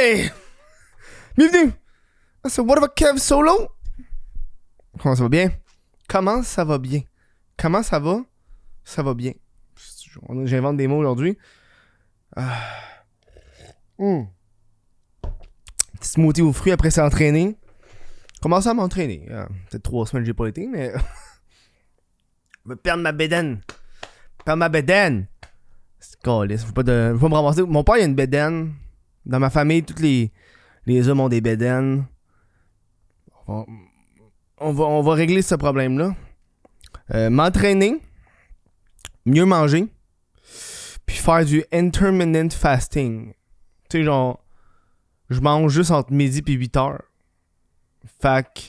Hey! Bienvenue! C'est What About Kev Solo? Comment ça va bien? Comment ça va bien? Comment ça va? Ça va bien. J'invente des mots aujourd'hui. Petit smoothie aux fruits après s'entraîner. Commence à m'entraîner. Peut-être 3 semaines que j'ai pas été, mais... Je vais perdre ma bédaine. C'est caliste. Faut pas me ramasser. Mon père, il a une bédaine. Dans ma famille, tous les hommes ont des bédaines. On va régler ce problème-là. M'entraîner. Mieux manger. Puis faire du intermittent fasting. Tu sais, genre... Je mange juste entre midi et 8 heures. Fait que...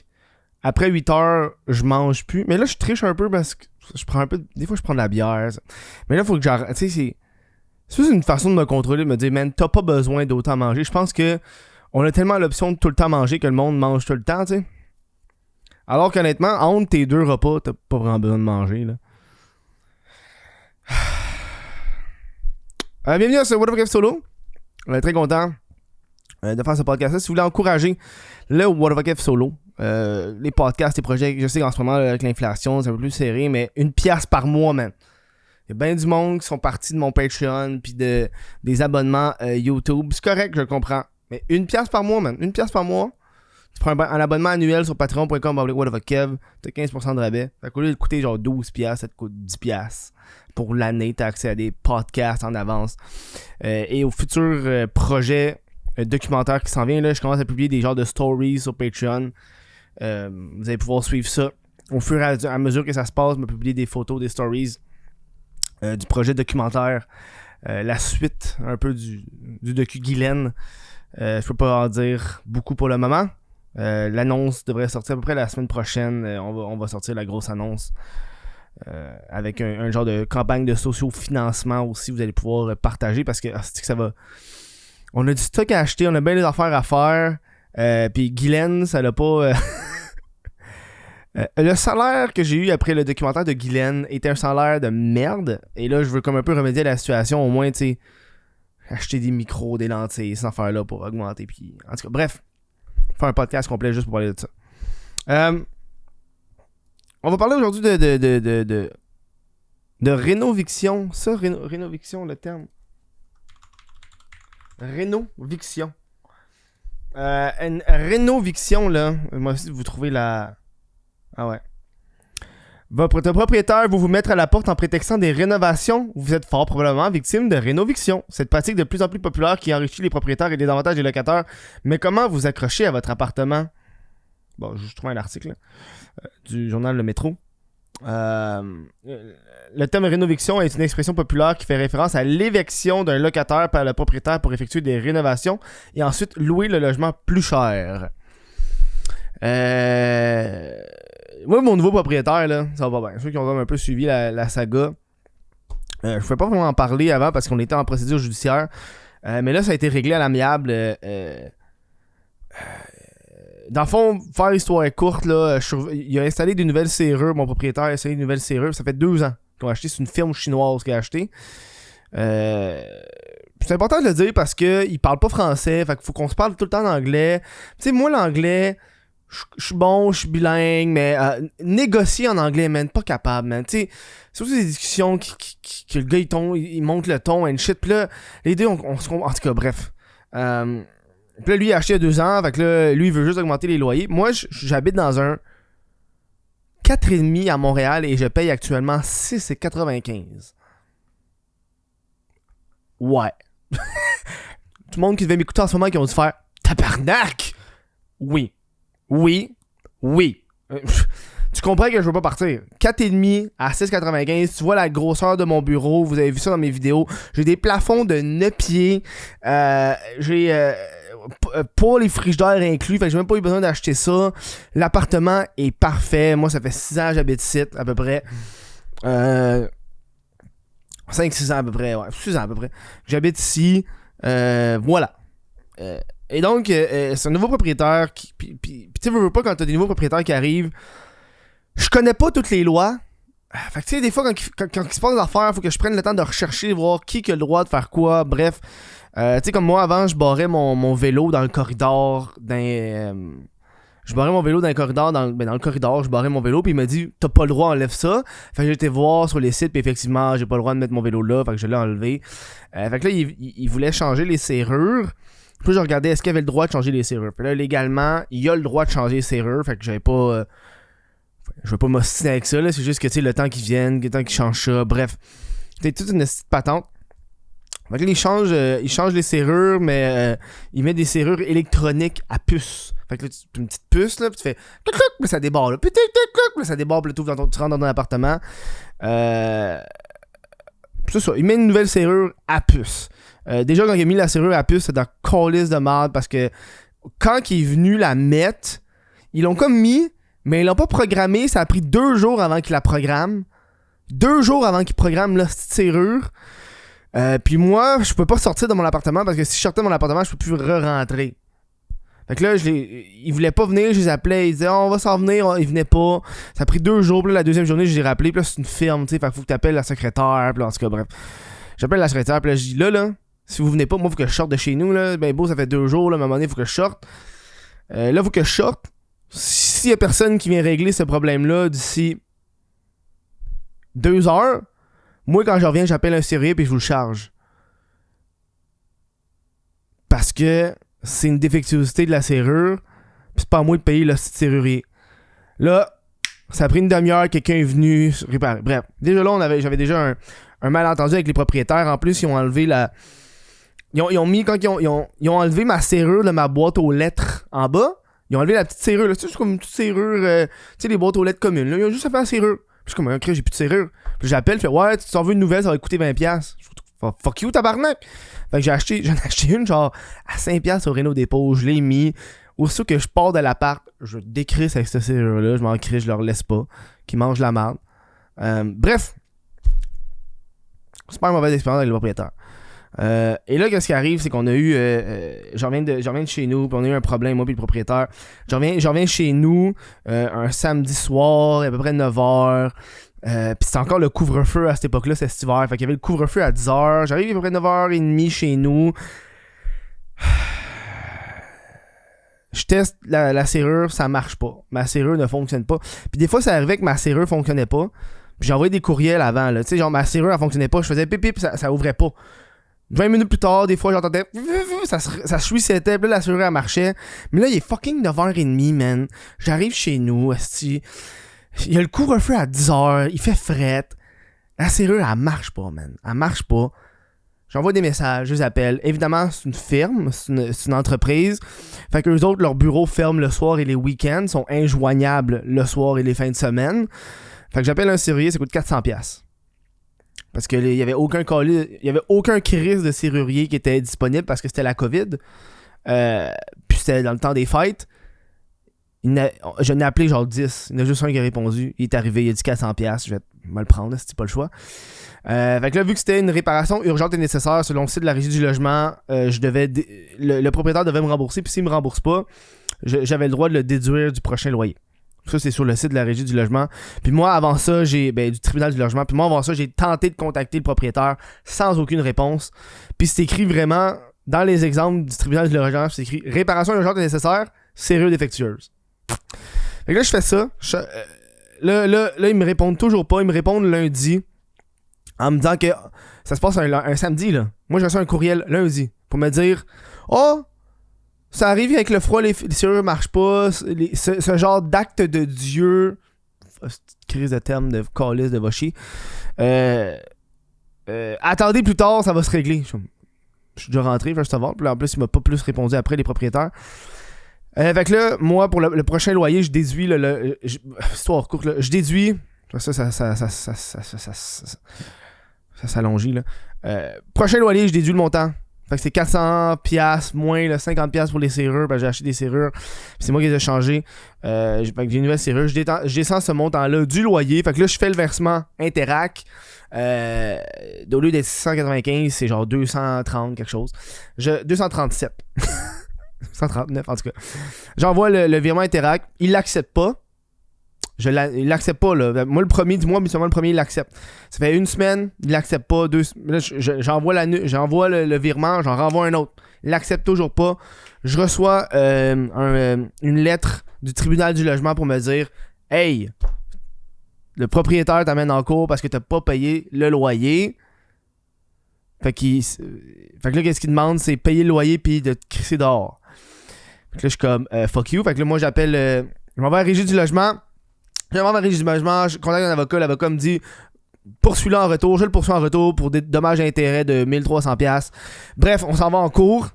Après 8 heures, je mange plus. Mais là, je triche un peu parce que je prends un peu... Des fois, je prends de la bière. Mais là, il faut que j'arrête. Tu sais, c'est une façon de me contrôler, de me dire, man, t'as pas besoin d'autant manger. Je pense que on a tellement l'option de tout le temps manger que le monde mange tout le temps, tu sais. Alors qu'honnêtement, entre tes 2 repas, t'as pas vraiment besoin de manger, là. Bienvenue à ce What About Kev Solo. On est très content de faire ce podcast-là. Si vous voulez encourager le What About Kev Solo, les podcasts, les projets, je sais qu'en ce moment, avec l'inflation, c'est un peu plus serré, mais 1$ par mois, man. Il y a bien du monde qui sont partis de mon Patreon puis des abonnements YouTube. C'est correct, je comprends. Mais 1$ par mois, man. 1$ par mois. Tu prends un abonnement annuel sur patreon.com/whataboutkev. T'as 15% de rabais. Ça coûte de coûter genre 12$, ça te coûte 10$. Pour l'année, t'as accès à des podcasts en avance. Et aux futurs projets documentaires qui s'en viennent, là, je commence à publier des genres de stories sur Patreon. Vous allez pouvoir suivre ça. Au fur et à mesure que ça se passe, je vais publier des photos, des stories du projet documentaire. La suite un peu du docu Guylaine. Je peux pas en dire beaucoup pour le moment. L'annonce devrait sortir à peu près la semaine prochaine. On va sortir la grosse annonce. Avec un genre de campagne de socio-financement aussi. Vous allez pouvoir partager parce que c'est que ça va... On a du stock à acheter. On a bien des affaires à faire. Puis Guylaine, ça l'a pas... le salaire que j'ai eu après le documentaire de Guylaine était un salaire de merde. Et là, je veux comme un peu remédier à la situation. Au moins, tu sais, acheter des micros, des lentilles, ces affaires-là pour augmenter. Puis, en tout cas, bref, faire un podcast complet juste pour parler de ça. On va parler aujourd'hui de rénoviction. Ça, rénoviction, le terme. Rénoviction. Une rénoviction, là. Moi aussi, vous trouvez la... Ah ouais. Votre propriétaire va vous mettre à la porte en prétextant des rénovations. Vous êtes fort probablement victime de rénoviction. Cette pratique de plus en plus populaire qui enrichit les propriétaires et les avantages des locataires. Mais comment vous accrocher à votre appartement? Bon, je trouve un article du journal Le Métro. Le terme rénoviction est une expression populaire qui fait référence à l'éviction d'un locataire par le propriétaire pour effectuer des rénovations et ensuite louer le logement plus cher. Moi, mon nouveau propriétaire, là, ça va pas bien. Ceux qui ont un peu suivi la saga, je pouvais pas vraiment en parler avant parce qu'on était en procédure judiciaire. Mais là, ça a été réglé à l'amiable. Dans le fond, faire l'histoire courte, là, il a installé des nouvelles serrures. Mon propriétaire a installé des nouvelles serrures. Ça fait 2 ans qu'on a acheté. C'est une firme chinoise qu'il a acheté. C'est important de le dire parce qu'il parle pas français. Fait qu'il faut qu'on se parle tout le temps en anglais. Tu sais, moi, l'anglais... Je suis bon, je suis bilingue, mais négocier en anglais, man, pas capable, man. Tu sais, c'est aussi des discussions que le gars, il monte le ton and shit. Pis là, les deux, on se comprend. En tout cas, bref. Pis là, lui, il a acheté il y a 2 ans. Fait que là, lui, il veut juste augmenter les loyers. Moi, j'habite dans un 4,5 à Montréal et je paye actuellement 6,95. Ouais. Tout le monde qui devait m'écouter en ce moment, qui ont dû faire tabarnak! Oui. Tu comprends que je veux pas partir. 4,5 à 6,95. Tu vois la grosseur de mon bureau. Vous avez vu ça dans mes vidéos. J'ai des plafonds de 9 pieds. J'ai pas les frigidaires inclus. Fait que j'ai même pas eu besoin d'acheter ça. L'appartement est parfait. Moi, ça fait 6 ans que j'habite ici, à peu près. 5-6 ans à peu près. Ouais, 6 ans à peu près. J'habite ici. Voilà. Et donc, c'est un nouveau propriétaire qui... Puis tu sais, veux pas quand t'as des nouveaux propriétaires qui arrivent. Je connais pas toutes les lois. Fait que tu sais, des fois, quand il se passe des affaires, il faut que je prenne le temps de rechercher, voir qui a le droit de faire quoi. Bref, Tu sais, comme moi, avant, je barrais mon vélo dans le corridor je barrais mon vélo dans le corridor, dans le corridor, je barrais mon vélo, puis il m'a dit t'as pas le droit, enlève ça. Fait que j'ai été voir sur les sites, puis effectivement, j'ai pas le droit de mettre mon vélo là, fait que je l'ai enlevé. Fait que là, il voulait changer les serrures. Puis je regardais est-ce qu'il avait le droit de changer les serrures. Puis là, légalement, il a le droit de changer les serrures, fait que j'avais pas. Je vais pas m'ostiner avec ça, là, c'est juste que tu sais, le temps qu'ils viennent, le temps qu'ils changent ça, bref. C'est toute une petite patente. Fait que là, il change les serrures, mais il met des serrures électroniques à puce. Fait que là, tu as une petite puce, là, puis tu fais clic, clic, puis ça débarre, là. Puis clic, clic, clic, puis ça débarre, puis tu rentres dans ton appartement. C'est ça, il met une nouvelle serrure à puce. Déjà, quand il a mis la serrure à puce, c'est dans calice de merde, parce que quand il est venu la mettre, ils l'ont comme mis, mais ils l'ont pas programmé. Ça a pris 2 jours avant qu'il la programme. 2 jours avant qu'il programme la petite serrure. Puis moi, je peux pas sortir de mon appartement parce que si je sortais de mon appartement, je peux plus re-rentrer. Fait que là, ils voulaient pas venir, je les appelais, ils disaient on va s'en venir, ils venaient pas. Ça a pris 2 jours, puis là, la deuxième journée, je les ai rappelés, puis là, c'est une firme, tu sais, fait qu'il faut que t'appelles la secrétaire, puis là, en tout cas, bref. J'appelle la secrétaire, puis là, je dis là, si vous venez pas, moi, faut que je sorte de chez nous, là, ben beau, ça fait 2 jours, là, à un moment donné, faut que je sorte. Là, faut que je sorte. S'il y a personne qui vient régler ce problème-là d'ici 2 heures, moi, quand je reviens, j'appelle un serrurier puis je vous le charge. Parce que c'est une défectuosité de la serrure, puis c'est pas à moi de payer le serrurier. Là, ça a pris une demi-heure, quelqu'un est venu réparer. Bref, déjà là, j'avais déjà un malentendu avec les propriétaires. En plus, ils ont enlevé la... Ils ont enlevé ma serrure de ma boîte aux lettres en bas. Ils ont enlevé la petite serrure, là. C'est comme une petite serrure, tu sais, les boîtes aux lettres communes. Là. Ils ont juste fait la serrure. Puis je suis comme, ok, j'ai plus de serrure. Puis j'appelle, je fais, ouais, tu t'en veux une nouvelle, ça va te coûter 20$. Fuck you, tabarnak! Fait que j'en ai acheté une, genre, à 5$ au Renault Dépôt. Je l'ai mis. Aussitôt que je pars de l'appart, je décrisse avec cette serrure-là. Je m'en crie, je leur laisse pas. Qu'ils mangent la merde. Bref. Super mauvaise expérience avec le propriétaire. Et là, qu'est-ce qui arrive, c'est qu'on a eu... j'en reviens de chez nous, puis on a eu un problème, moi puis le propriétaire. J'en reviens chez nous un samedi soir, à peu près 9h. Puis c'était encore le couvre-feu à cette époque-là, c'est cet hiver. Fait qu'il y avait le couvre-feu à 10h. J'arrive à peu près 9h30 chez nous. Je teste la serrure, ça marche pas. Ma serrure ne fonctionne pas. Puis des fois, ça arrivait que ma serrure fonctionnait pas. Puis j'ai envoyé des courriels avant, là. Tu sais, genre ma serrure, elle fonctionnait pas. Je faisais pip, ça ouvrait pas. 20 minutes plus tard, des fois, j'entendais ça chouissait, puis là, la serrure, elle marchait. Mais là, il est fucking 9h30, man. J'arrive chez nous, esti. Il y a le couvre-feu à 10h, il fait fret. La serrure, elle marche pas, man. Elle marche pas. J'envoie des messages, je les appelle. Évidemment, c'est une firme, c'est une entreprise. Fait qu'eux autres, leur bureau ferme le soir et les week-ends, sont injoignables le soir et les fins de semaine. Fait que j'appelle un serrurier, ça coûte 400$. Parce qu'il y avait aucun crise de serrurier qui était disponible parce que c'était la COVID. Puis c'était dans le temps des fêtes. Je n'ai appelé genre 10. Il y en a juste un qui a répondu. Il est arrivé, il a dit 400$. Je vais me le prendre, c'était pas le choix. Fait que là, vu que c'était une réparation urgente et nécessaire selon le site de la Régie du logement, le propriétaire devait me rembourser. Puis s'il me rembourse pas, j'avais le droit de le déduire du prochain loyer. Ça, c'est sur le site de la Régie du logement. Puis moi, avant ça, du tribunal du logement. Puis moi, avant ça, j'ai tenté de contacter le propriétaire sans aucune réponse. Puis c'est écrit vraiment, dans les exemples du tribunal du logement, c'est écrit « Réparation urgente et nécessaire, serrure défectueuse ». Fait que là, je fais ça. Là, ils me répondent toujours pas. Ils me répondent lundi en me disant que ça se passe un samedi, là. Moi, j'ai reçu un courriel lundi pour me dire « Oh, ça arrive avec le froid, les serrures marchent pas. Ce genre d'acte de Dieu. » Crise de terme de calice de Vochi. Attendez plus tard, ça va se régler. Je suis déjà rentré, first of all. Puis en plus, il m'a pas plus répondu après, les propriétaires. Fait que là, moi, pour le prochain loyer, je déduis histoire courte, là, je déduis. Ça s'allonge, là. Prochain loyer, je déduis le montant. Fait que c'est 400$ moins le 50$ pour les serrures. Ben, j'ai acheté des serrures. C'est moi qui les ai changées. Fait que j'ai une nouvelle serrure. Je descends ce montant-là du loyer. Fait que là, je fais le versement Interac. Au lieu d'être 695, c'est genre 230 quelque chose. 237. 139 en tout cas. J'envoie le virement Interac. Il l'accepte pas. il l'accepte pas, là. Moi, le premier du mois, mais seulement le premier, il l'accepte. Ça fait une semaine, il l'accepte pas. Là, j'envoie le virement, j'en renvoie un autre. Il l'accepte toujours pas. Je reçois une lettre du tribunal du logement pour me dire « Hey, le propriétaire t'amène en cours parce que t'as pas payé le loyer. » Fait que là, qu'est-ce qu'il demande? C'est payer le loyer puis de te crisser dehors. Fait que là, je suis comme fuck you. Fait que là, moi, j'appelle... je m'en vais à la régie du logement. Je contacte un avocat. L'avocat me dit poursuis-le en retour. Je le poursuis en retour pour des dommages et intérêts de 1300$. Bref, on s'en va en cours.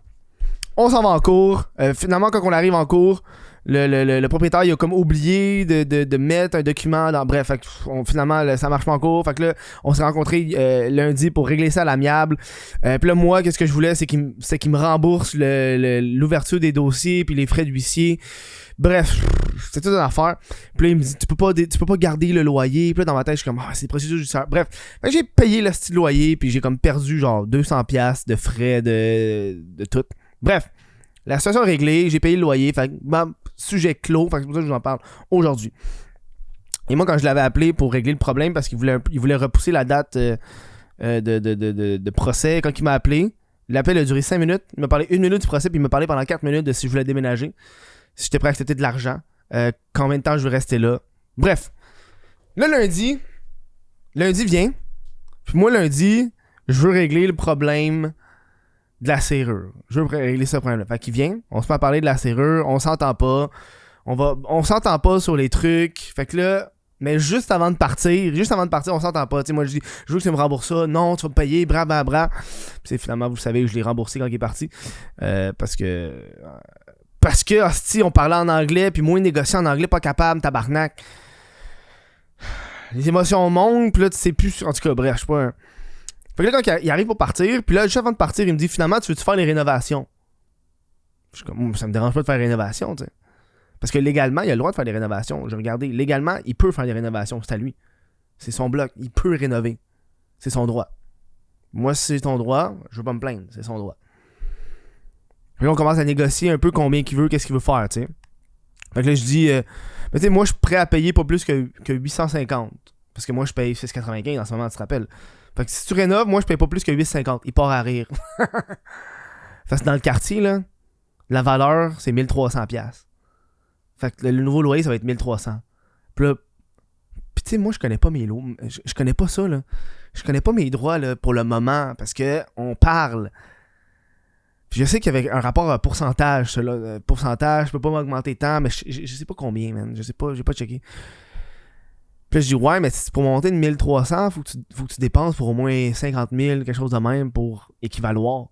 Finalement, quand on arrive en cours, le propriétaire il a comme oublié de mettre un document dans. Bref, finalement, ça marche pas en cours. Fait que là, on s'est rencontrés lundi pour régler ça à l'amiable. Puis là, moi, qu'est-ce que je voulais, c'est qu'il me rembourse l'ouverture des dossiers puis les frais d'huissier. Bref, c'est toute une affaire. Puis là, il me dit, tu peux pas garder le loyer. Puis là, dans ma tête, je suis comme, c'est procédure judiciaire. Bref, j'ai payé le style loyer, puis j'ai comme perdu genre 200$ de frais de tout. Bref, la situation est réglée, j'ai payé le loyer. Fait que, sujet clos, fait que c'est pour ça que je vous en parle aujourd'hui. Et moi, quand je l'avais appelé pour régler le problème, parce qu'il voulait repousser la date de procès, quand il m'a appelé, l'appel a duré 5 minutes. Il m'a parlé 1 minute du procès, puis il m'a parlé pendant 4 minutes de si je voulais déménager. Si j'étais prêt à accepter de l'argent, combien de temps je veux rester là. Bref, là lundi vient, puis moi lundi, je veux régler le problème de la serrure. Je veux régler ce problème-là. Fait qu'il vient, on se met à parler de la serrure, on s'entend pas, on s'entend pas sur les trucs, fait que là, mais juste avant de partir, on s'entend pas. Tu sais, moi je dis, je veux que tu me rembourses ça, non, tu vas me payer, bra. Puis finalement, vous savez, je l'ai remboursé quand il est parti, parce que, hostie, on parlait en anglais, puis moi, négocier en anglais, pas capable, tabarnak. Les émotions montent, puis là, tu sais plus. En tout cas, bref, je sais pas. Fait que là, quand il arrive pour partir, puis là, juste avant de partir, il me dit finalement, tu veux-tu faire les rénovations? Je suis comme, ça me dérange pas de faire les rénovations, tu sais. Parce que légalement, il a le droit de faire des rénovations. J'ai regardé, légalement, il peut faire des rénovations, c'est à lui. C'est son bloc, il peut rénover. C'est son droit. Moi, si c'est ton droit, je veux pas me plaindre, c'est son droit. Puis là, on commence à négocier un peu combien qu'il veut, qu'est-ce qu'il veut faire, tu sais. Fait que là, je dis, mais tu sais, moi, je suis prêt à payer pas plus que 850. Parce que moi, je paye 6,95 en ce moment, tu te rappelles. Fait que si tu rénoves, moi, je paye pas plus que 8,50. Il part à rire. Parce que dans le quartier, là, la valeur, c'est 1300$. Fait que le nouveau loyer, ça va être 1300. Puis là, tu sais, moi, je connais pas mes lots. Je connais pas ça, là. Je connais pas mes droits, là, pour le moment. Parce que on parle. Puis je sais qu'il y avait un rapport à pourcentage, ça, là. Pourcentage, je peux pas m'augmenter tant, mais je sais pas combien, man. Je sais pas, j'ai pas checké. Puis là, je dis, ouais, mais pour monter de 1300, faut que tu dépenses pour au moins 50 000, quelque chose de même, pour équivaloir.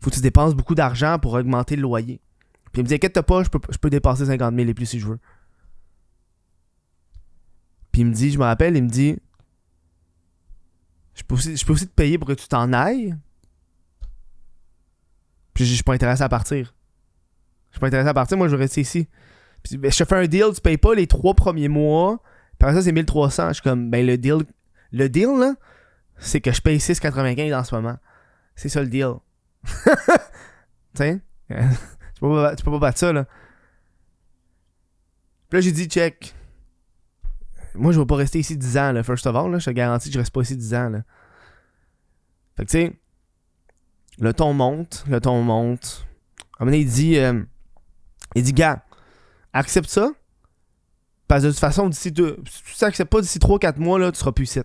Faut que tu dépenses beaucoup d'argent pour augmenter le loyer. Puis il me dit, inquiète pas, je peux dépasser 50 000 et plus si je veux. Puis il me dit, je me rappelle, il me dit, je peux aussi te payer pour que tu t'en ailles. Puis je suis pas intéressé à partir. Moi je veux rester ici. Puis ben, je te fais un deal, tu payes pas les 3 premiers mois. Puis après ça, c'est 1300. Je suis comme, ben le deal, là, c'est que je paye 6,95 en ce moment. C'est ça le deal. Tu sais? Tu peux pas battre ça, là. Puis là, j'ai dit, check. Moi, je vais pas rester ici 10 ans, là. First of all, là. Je te garantis que je reste pas ici 10 ans, là. Fait que, tu sais, le ton monte. À un moment donné, il dit, gars, accepte ça. Parce que de toute façon, si tu n'acceptes pas d'ici 3-4 mois, là, tu seras plus ici.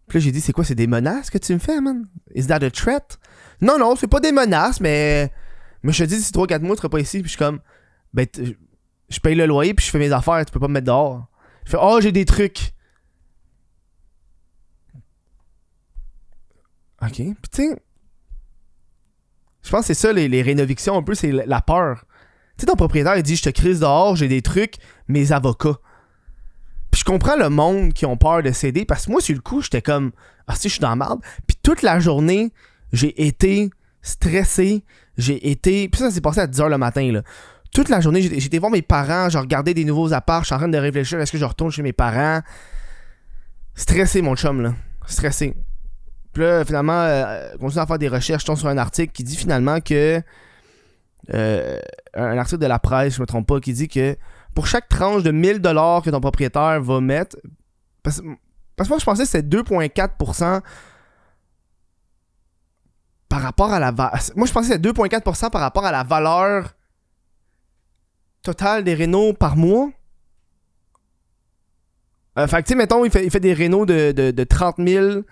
Puis là, j'ai dit, c'est quoi, c'est des menaces que tu me fais, man? Is that a threat? Non, c'est pas des menaces, mais je te dis, d'ici 3-4 mois, tu seras pas ici. Puis je suis comme, ben, je paye le loyer, puis je fais mes affaires, tu peux pas me mettre dehors. Je fais, j'ai des trucs. Ok, puis tu sais, je pense que c'est ça, les rénovictions, un peu, c'est la peur. Tu sais, ton propriétaire, il dit, je te crise dehors, j'ai des trucs, mes avocats. Puis je comprends le monde qui ont peur de céder, parce que moi, sur le coup, j'étais comme, si je suis dans la merde. Puis toute la journée, j'ai été stressé, puis ça s'est passé à 10h le matin, là. Toute la journée, j'étais voir mes parents, je regardais des nouveaux apparts, je suis en train de réfléchir, est-ce que je retourne chez mes parents? Stressé, mon chum, là. Stressé. Puis là, finalement, continue à faire des recherches, je tombe sur un article qui dit finalement que... un article de la presse, je me trompe pas, qui dit que pour chaque tranche de 1000$ que ton propriétaire va mettre, parce que moi je pensais que c'était 2,4% par rapport à la moi je pensais que c'était 2,4% par rapport à la valeur totale des rénaux par mois. Fait que tu sais, mettons, il fait des rénaux de 30 000,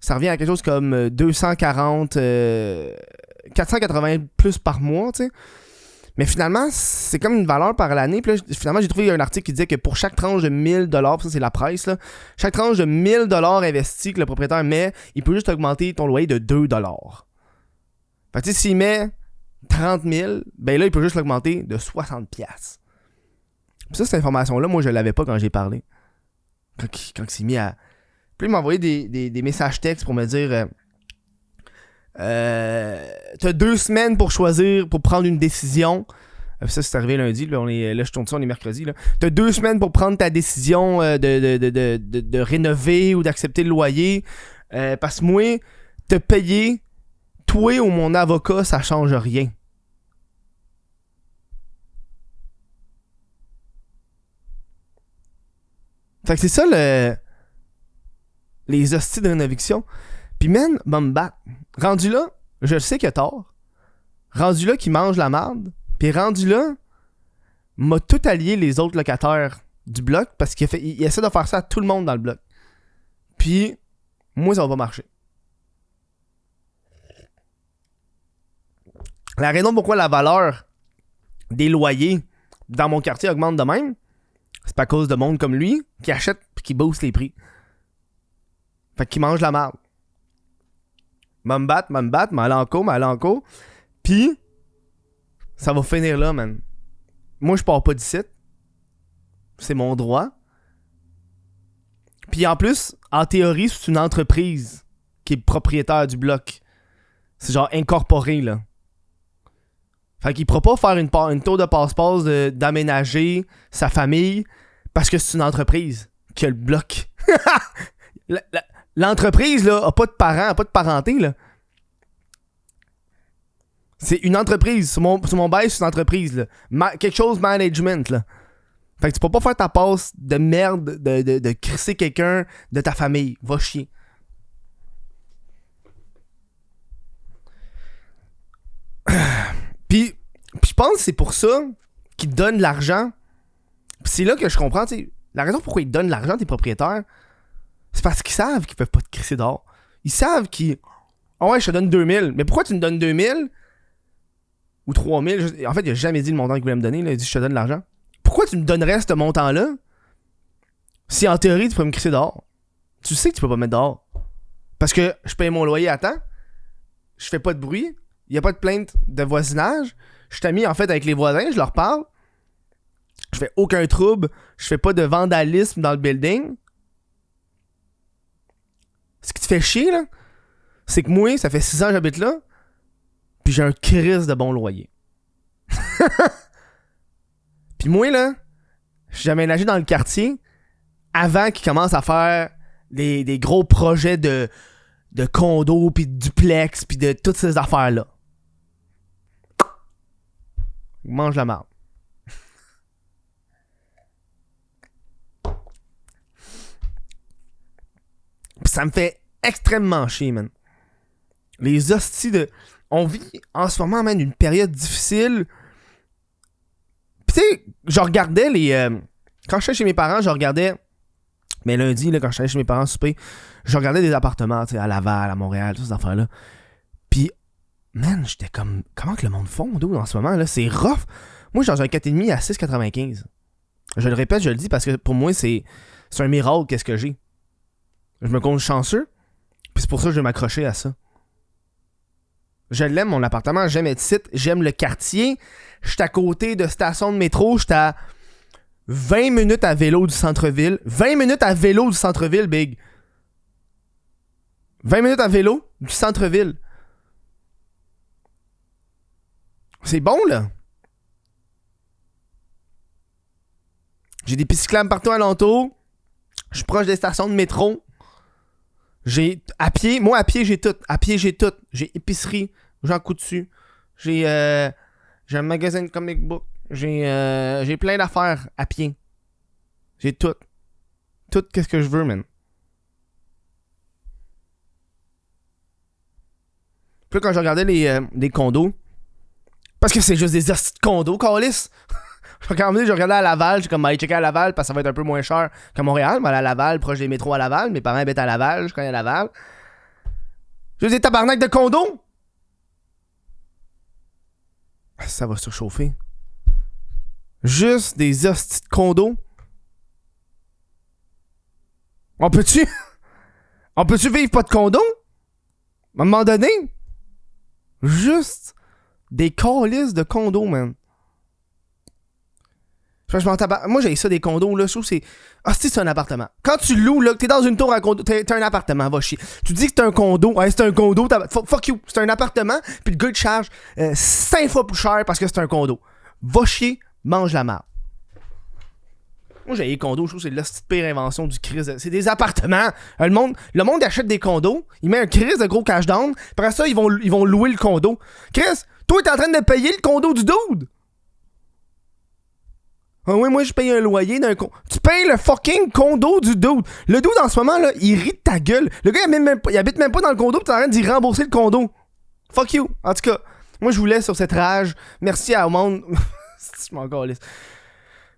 ça revient à quelque chose comme 240, 480 plus par mois, tu sais. Mais finalement, c'est comme une valeur par l'année. Puis là, finalement, j'ai trouvé un article qui disait que pour chaque tranche de 1000$, ça c'est la presse, là, chaque tranche de 1000$ investi que le propriétaire met, il peut juste augmenter ton loyer de 2$. Fait que tu sais, s'il met 30 000, ben là, il peut juste l'augmenter de 60$. Puis ça, cette information-là, moi, je l'avais pas quand j'ai parlé. Quand il s'est mis à... Puis il m'a envoyé des messages textes pour me dire... t'as 2 semaines pour choisir, pour prendre une décision. Ça, c'est arrivé lundi. Là, je tourne ça, on est mercredi. Là. T'as 2 semaines pour prendre ta décision de rénover ou d'accepter le loyer. Parce que moi, te payer, toi ou mon avocat, ça change rien. Fait que c'est ça les hosties de rénoviction. Puis man, va me battre. Rendu là, je sais qu'il a tort. Rendu là, qu'il mange la marde. Puis rendu là, m'a tout allié les autres locataires du bloc parce qu'il essaie de faire ça à tout le monde dans le bloc. Puis, moi, ça va pas marcher. La raison pourquoi la valeur des loyers dans mon quartier augmente de même, c'est pas à cause de monde comme lui qui achète et qui booste les prix. Fait qu'il mange la marde. M'a me battre, m'aller en cours. Puis, ça va finir là, man. Moi, je pars pas d'ici. C'est mon droit. Puis en plus, en théorie, c'est une entreprise qui est propriétaire du bloc. C'est genre incorporé, là. Fait qu'il pourra pas faire une tour de passe-passe d'aménager sa famille parce que c'est une entreprise qui a le bloc. L'entreprise, là, a pas de parents, a pas de parenté, là. C'est une entreprise. Sur mon bail, c'est une entreprise, là. Quelque chose management, là. Fait que tu peux pas faire ta passe de merde de crisser quelqu'un de ta famille. Va chier. Puis je pense que c'est pour ça qu'ils te donnent de l'argent. Puis c'est là que je comprends, tu sais. La raison pourquoi ils te donnent de l'argent, tes propriétaires, c'est parce qu'ils savent qu'ils peuvent pas te crisser dehors. Ils savent qu'ils... Ah ouais, je te donne 2000. Mais pourquoi tu me donnes 2000 ou 3000? En fait, il a jamais dit le montant qu'il voulait me donner. Là. Il a dit je te donne de l'argent. Pourquoi tu me donnerais ce montant-là si en théorie tu peux me crisser dehors? Tu sais que tu peux pas me mettre dehors. Parce que je paye mon loyer à temps. Je fais pas de bruit. Il y a pas de plainte de voisinage. Je suis ami en fait avec les voisins. Je leur parle. Je fais aucun trouble. Je fais pas de vandalisme dans le building. Ce qui te fait chier, là, c'est que moi, ça fait 6 ans que j'habite là, puis j'ai un crise de bon loyer. Puis moi, là, j'ai aménagé dans le quartier avant qu'ils commencent à faire des gros projets de condos, puis de duplex, puis de toutes ces affaires-là. Mange la marde. Pis ça me fait extrêmement chier, man. Les hosties de... On vit en ce moment, man, une période difficile. Pis tu sais, je regardais les... Quand j'étais chez mes parents, je regardais... Mais lundi, là, quand j'étais chez mes parents souper, je regardais des appartements, tu sais, à Laval, à Montréal, toutes ces affaires-là. Pis, man, j'étais comme... Comment que le monde fond, d'où, en ce moment, là? C'est rough. Moi, je suis dans un 4,5 à 6,95. Je le répète, je le dis, parce que pour moi, c'est un miracle, qu'est-ce que j'ai. Je me compte chanceux, puis c'est pour ça que je vais m'accrocher à ça. Je l'aime, mon appartement, j'aime être ici, j'aime le quartier. Je suis à côté de station de métro, je suis à 20 minutes à vélo du centre-ville. 20 minutes à vélo du centre-ville, big. 20 minutes à vélo du centre-ville. C'est bon, là. J'ai des pistes cyclables partout alentour. Je suis proche des stations de métro. À pied, j'ai tout. À pied, j'ai tout. J'ai épicerie, Jean Coutu. J'ai un magasin de comic book. J'ai plein d'affaires à pied. J'ai tout. Tout qu'est-ce que je veux, man. Puis là, quand je regardais les condos, parce que c'est juste des condos, câlisse. Je regardais à Laval, j'ai comme aller checker à Laval parce que ça va être un peu moins cher qu'à Montréal. Mais à Laval, proche des métros à Laval. Mes parents habitent à Laval, je connais Laval. J'ai des tabarnak de condos. Ça va surchauffer. Juste des hosties de condos. On peut-tu vivre pas de condos? À un moment donné? Juste des câlisses de condos, man. Moi, j'ai ça des condos, là. Je trouve que c'est. Ah, c'est un appartement. Quand tu loues, là, que t'es dans une tour à condo, t'es un appartement, va chier. Tu dis que t'es un condo, ouais, c'est un condo, fuck you. C'est un appartement, puis le gars, il te charge 5 fois plus cher parce que c'est un condo. Va chier, mange la marde. Moi, j'ai les condos, je trouve que c'est la pire invention du crise. C'est des appartements. Le monde achète des condos, il met un crise de gros cash down, après ça, ils vont louer le condo. Chris, toi, t'es en train de payer le condo du dude. Ah oui, moi je paye un loyer d'un condo. Tu payes le fucking condo du dude. Le dude en ce moment là, il rit de ta gueule. Le gars il habite même pas dans le condo pis t'es en train d'y rembourser le condo. Fuck you. En tout cas, moi je vous laisse sur cette rage. Merci au monde. Je m'en calisse.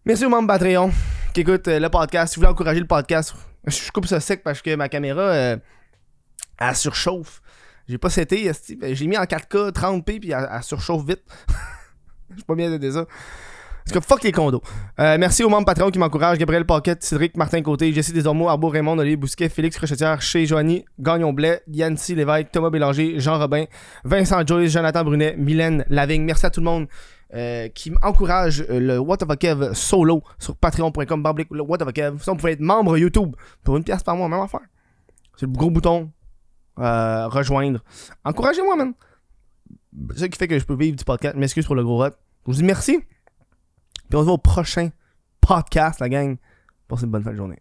Merci au membre Patreon qui écoute le podcast. Si vous voulez encourager le podcast, je coupe ça sec parce que ma caméra elle surchauffe. J'ai pas seté, j'ai mis en 4K 30p puis elle surchauffe vite. Je suis pas bien de ça. Parce que fuck les condos. Merci aux membres Patreon qui m'encouragent. Gabriel Paquette, Cédric Martin Côté, Jessie Desormeaux, Arbo Raymond, Olivier Bousquet, Félix Crochetière, Chez Joanie, Gagnon Blais, Yancy Lévesque, Thomas Bélanger, Jean Robin, Vincent Joyce, Jonathan Brunet, Mylène Lavigne. Merci à tout le monde qui m'encourage le What of a Kev solo sur patreon.com. Le What of a Kev. Sinon, vous pouvez être membre YouTube pour 1$ par mois, même affaire. C'est le gros bouton rejoindre. Encouragez-moi, man. C'est ça qui fait que je peux vivre du podcast. M'excuse pour le gros rot. Je vous dis merci. Puis on se voit au prochain podcast, la gang. Passez une bonne fin de journée.